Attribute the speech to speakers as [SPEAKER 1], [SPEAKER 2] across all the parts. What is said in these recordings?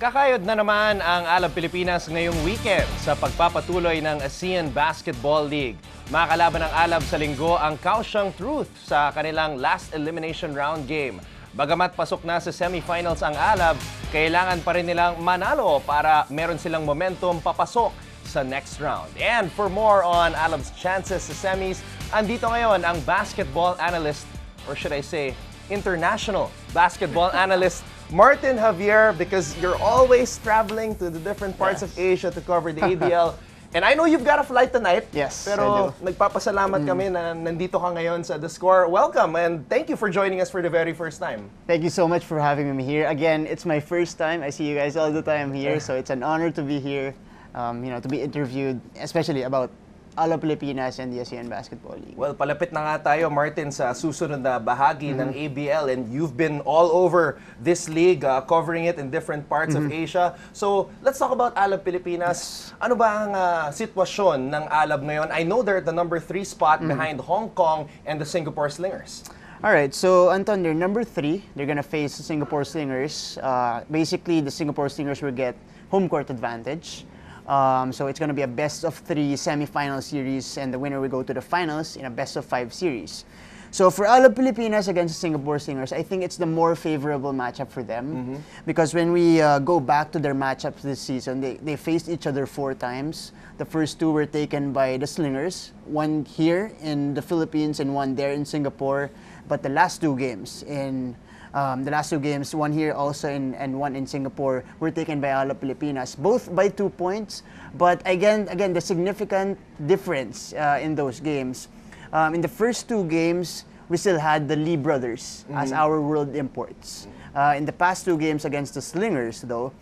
[SPEAKER 1] Kakayod na naman ang Alab Pilipinas ngayong weekend sa pagpapatuloy ng ASEAN Basketball League. Makakalaban ng Alab sa linggo ang Kaohsiung Truth sa kanilang last elimination round game. Bagamat pasok na sa semifinals ang Alab, kailangan pa rin nilang manalo para meron silang momentum papasok sa next round. And for more on Alab's chances sa semis, andito ngayon ang basketball analyst, or should I say, international basketball analyst, Martin Javier, because you're always traveling to the different parts of Asia to cover the ABL. And I know you've got a flight tonight.
[SPEAKER 2] Yes,
[SPEAKER 1] pero nagpapasalamat kami na nandito ka ngayon sa The Score. Welcome and thank you for joining us for the very first time.
[SPEAKER 2] Thank you so much for having me here. Again, it's my first time. I see you guys all the time here, so it's an honor to be here, to be interviewed, especially about Alab Pilipinas and the ASEAN Basketball League.
[SPEAKER 1] Well, palapit na nga tayo, Martin, sa susunod na bahagi ng ABL, and you've been all over this league, covering it in different parts of Asia. So, let's talk about Alab Pilipinas. Ano ba ang sitwasyon ng Alab ngayon? I know they're at the number 3 spot behind Hong Kong and the Singapore Slingers.
[SPEAKER 2] Alright, so Anton, they're number 3. They're gonna face the Singapore Slingers. Basically, the Singapore Slingers will get home court advantage. So it's going to be a best-of-3 semi-final series, and the winner will go to the finals in a best-of-5 series. So for Alab Pilipinas against the Singapore Slingers, I think it's the more favorable matchup for them. Because when we go back to their matchups this season, they faced each other 4 times. The first 2 were taken by the Slingers, 1 here in the Philippines and 1 there in Singapore. But the last 2 games, 1 here also and 1 in Singapore, were taken by Alab Pilipinas, both by 2 points. But again, the significant difference in those games. In the first 2 games, we still had the Lee brothers as our world imports. In the past 2 games against the Slingers, though,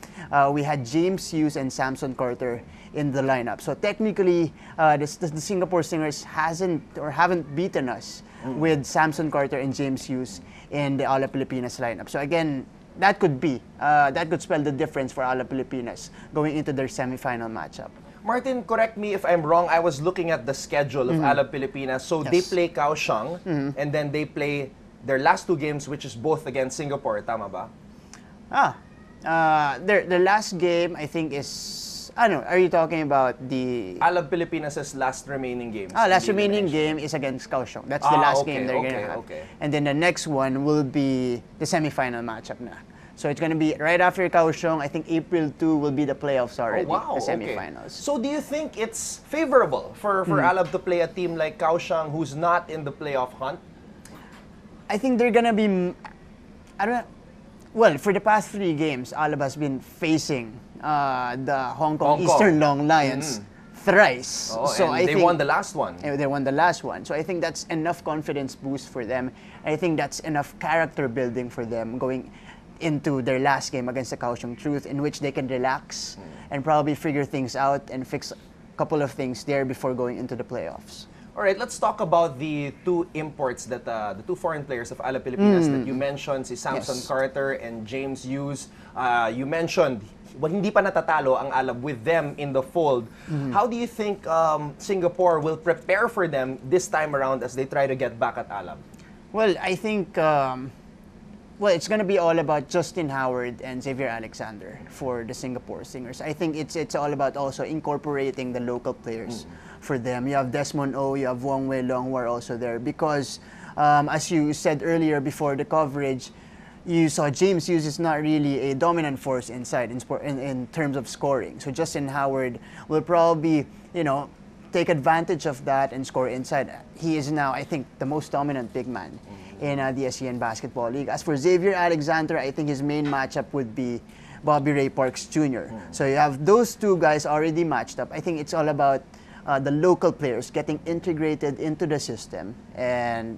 [SPEAKER 2] we had James Hughes and Samson Carter in the lineup. So technically, the Singapore Slingers haven't beaten us with Samson Carter and James Hughes in the Alab Pilipinas lineup. So again, that could spell the difference for Alab Pilipinas going into their semifinal matchup.
[SPEAKER 1] Martin, correct me if I'm wrong. I was looking at the schedule of Alab Pilipinas. So they play Kaohsiung, and then they play their last 2 games, which is both against Singapore. Tama ba?
[SPEAKER 2] Their last game, I think, is... I don't know, are you talking about the...
[SPEAKER 1] Alab Pilipinas' last remaining game.
[SPEAKER 2] Last remaining game is against Kaohsiung. That's the last game they're going to have. And then the next one will be the semifinal matchup na. So it's going to be right after Kaohsiung. I think April 2 will be the playoffs already, the semifinals.
[SPEAKER 1] So do you think it's favorable for Alab to play a team like Kaohsiung who's not in the playoff hunt?
[SPEAKER 2] I think they're going to be... I don't know. Well, for the past 3 games, Alab has been facing the Hong Kong Eastern Long Lions thrice.
[SPEAKER 1] So I think they won the last one.
[SPEAKER 2] They won the last one. So I think that's enough confidence boost for them. I think that's enough character building for them going into their last game against the Kaohsiung Truth, in which they can relax and probably figure things out and fix a couple of things there before going into the playoffs.
[SPEAKER 1] All right, let's talk about the 2 imports that the 2 foreign players of Alab Pilipinas that you mentioned, si Samson Carter and James Hughes. You mentioned hindi pa natatalo ang Alab with them in the fold. How do you think Singapore will prepare for them this time around as they try to get back at Alab?
[SPEAKER 2] Well, I think it's going to be all about Justin Howard and Xavier Alexander for the Singapore Slingers. I think it's all about also incorporating the local players for them. You have Desmond O, you have Wong Wei Long who are also there because, as you said earlier before the coverage, you saw James Hughes is not really a dominant force inside in terms of scoring. So Justin Howard will probably, take advantage of that and score inside. He is now, I think, the most dominant big man in the ASEAN Basketball League. As for Xavier Alexander, I think his main matchup would be Bobby Ray Parks Jr. So you have those 2 guys already matched up. I think it's all about the local players getting integrated into the system and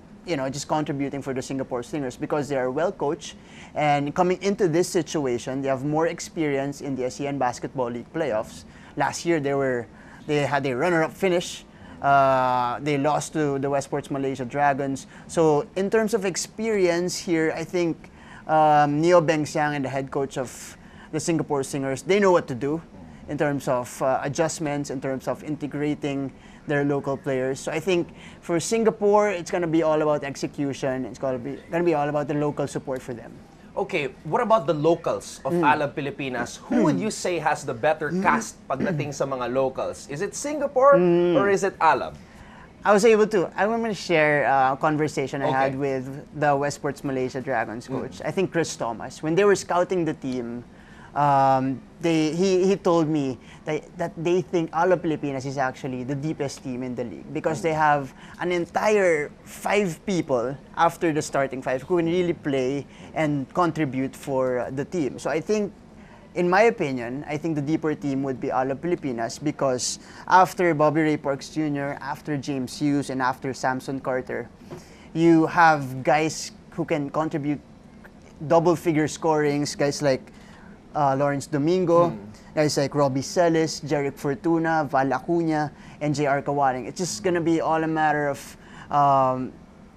[SPEAKER 2] just contributing for the Singapore Slingers because they are well coached, and coming into this situation, they have more experience in the ASEAN Basketball League playoffs. Last year, they had a runner-up finish. They lost to the Westports Malaysia Dragons. So in terms of experience here, I think Neo Beng Siang and the head coach of the Singapore Slingers, they know what to do in terms of adjustments, in terms of integrating their local players. So I think for Singapore, it's going to be all about execution. It's going to be all about the local support for them.
[SPEAKER 1] Okay, what about the locals of Alab Pilipinas? Who would you say has the better cast pagdating sa mga locals? Is it Singapore or is it Alab?
[SPEAKER 2] I want to share a conversation I had with the Westports Malaysia Dragons coach. I think Chris Thomas. When they were scouting the team, he told me that they think Alab Pilipinas is actually the deepest team in the league because they have an entire 5 people after the starting 5 who can really play and contribute for the team. So I think, in my opinion, I think the deeper team would be Alab Pilipinas because after Bobby Ray Parks Jr., after James Hughes, and after Samson Carter, you have guys who can contribute double-figure scorings, guys like Lawrence Domingo, guys like Robbie Celis, Jeric Fortuna, Val Acuña, and J.R. Kawaling. It's just going to be all a matter of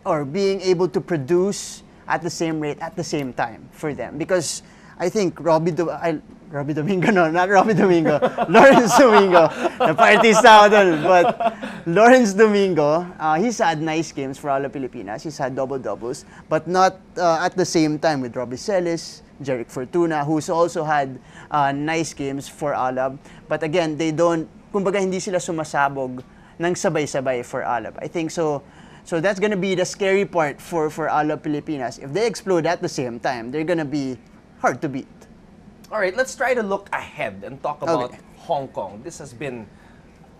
[SPEAKER 2] or being able to produce at the same rate, at the same time for them. Because I think Robbie Domingo, no, not Robbie Domingo, Lawrence Domingo, the partyista ako dun. But Lawrence Domingo, he's had nice games for Alab Pilipinas. He's had double-doubles, but not at the same time with Robbie Celis, Jeric Fortuna, who's also had nice games for Alab. But again, they don't, kumbaga hindi sila sumasabog ng sabay-sabay for Alab. I think so. So that's gonna be the scary part for Alab Pilipinas. If they explode at the same time, they're gonna be hard to beat.
[SPEAKER 1] All right, let's try to look ahead and talk about Hong Kong. This has been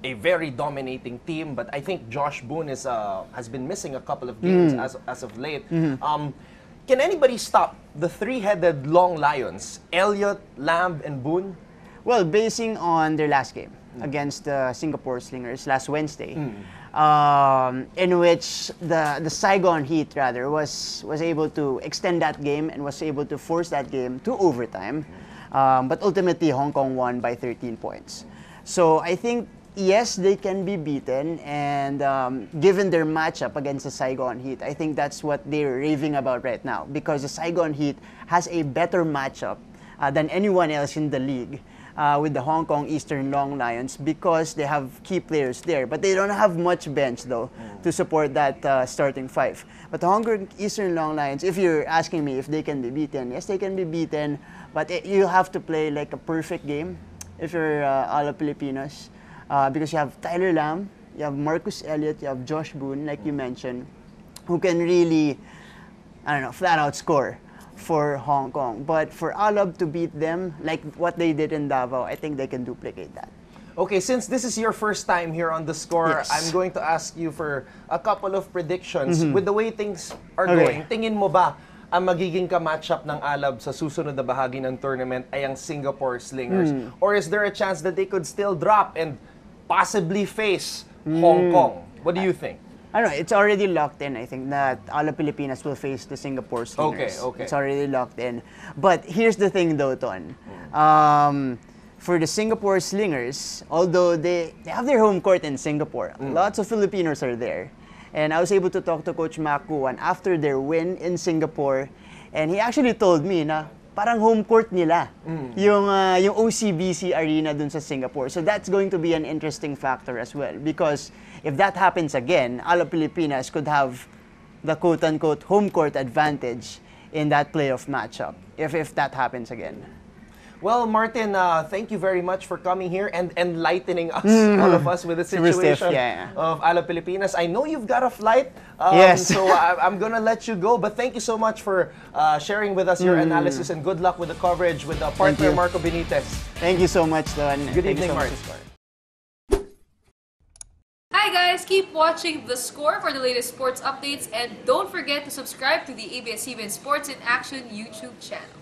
[SPEAKER 1] a very dominating team, but I think Josh Boone has been missing a couple of games as of late. Can anybody stop the 3-headed Long Lions, Elliott, Lamb, and Boone?
[SPEAKER 2] Well, basing on their last game against the Singapore Slingers last Wednesday, in which the Saigon Heat rather was able to extend that game and was able to force that game to overtime, but ultimately Hong Kong won by 13 points. So I think yes, they can be beaten, and given their matchup against the Saigon Heat, I think that's what they're raving about right now because the Saigon Heat has a better matchup than anyone else in the league. With the Hong Kong Eastern Long Lions because they have key players there. But they don't have much bench, though, to support that starting 5. But the Hong Kong Eastern Long Lions, if you're asking me if they can be beaten, yes, they can be beaten. But you have to play like a perfect game if you're Alab Pilipinas because you have Tyler Lamb, you have Marcus Elliott, you have Josh Boone, like you mentioned, who can really, I don't know, flat out score for Hong Kong. But for Alab to beat them, like what they did in Davao, I think they can duplicate that.
[SPEAKER 1] Okay, since this is your first time here on The Score,
[SPEAKER 2] Yes.
[SPEAKER 1] I'm going to ask you for a couple of predictions. With the way things are going, tingin mo ba ang magiging ka-matchup ng Alab sa susunod na bahagi ng tournament ay ang Singapore Slingers? Or is there a chance that they could still drop and possibly face Hong Kong? What do you think?
[SPEAKER 2] I don't know, it's already locked in, I think, that Alab Pilipinas will face the Singapore Slingers.
[SPEAKER 1] Okay.
[SPEAKER 2] It's already locked in. But here's the thing, though, Ton. For the Singapore Slingers, although they have their home court in Singapore, lots of Filipinos are there. And I was able to talk to Coach Mac Kuan after their win in Singapore, and he actually told me na parang home court nila yung OCBC Arena dun sa Singapore. So that's going to be an interesting factor as well because if that happens again, Alab Pilipinas could have the quote-unquote home court advantage in that playoff matchup if that happens again.
[SPEAKER 1] Well, Martin, thank you very much for coming here and enlightening us, all of us, with the situation of Alab Pilipinas. I know you've got a flight,
[SPEAKER 2] yes.
[SPEAKER 1] So I'm going to let you go. But thank you so much for sharing with us your analysis, and good luck with the coverage with partner Marco Benitez.
[SPEAKER 2] Thank you so much, Don.
[SPEAKER 1] Good evening, Martin.
[SPEAKER 3] Hi guys, keep watching The Score for the latest sports updates, and don't forget to subscribe to the ABS-CBN Sports in Action YouTube channel.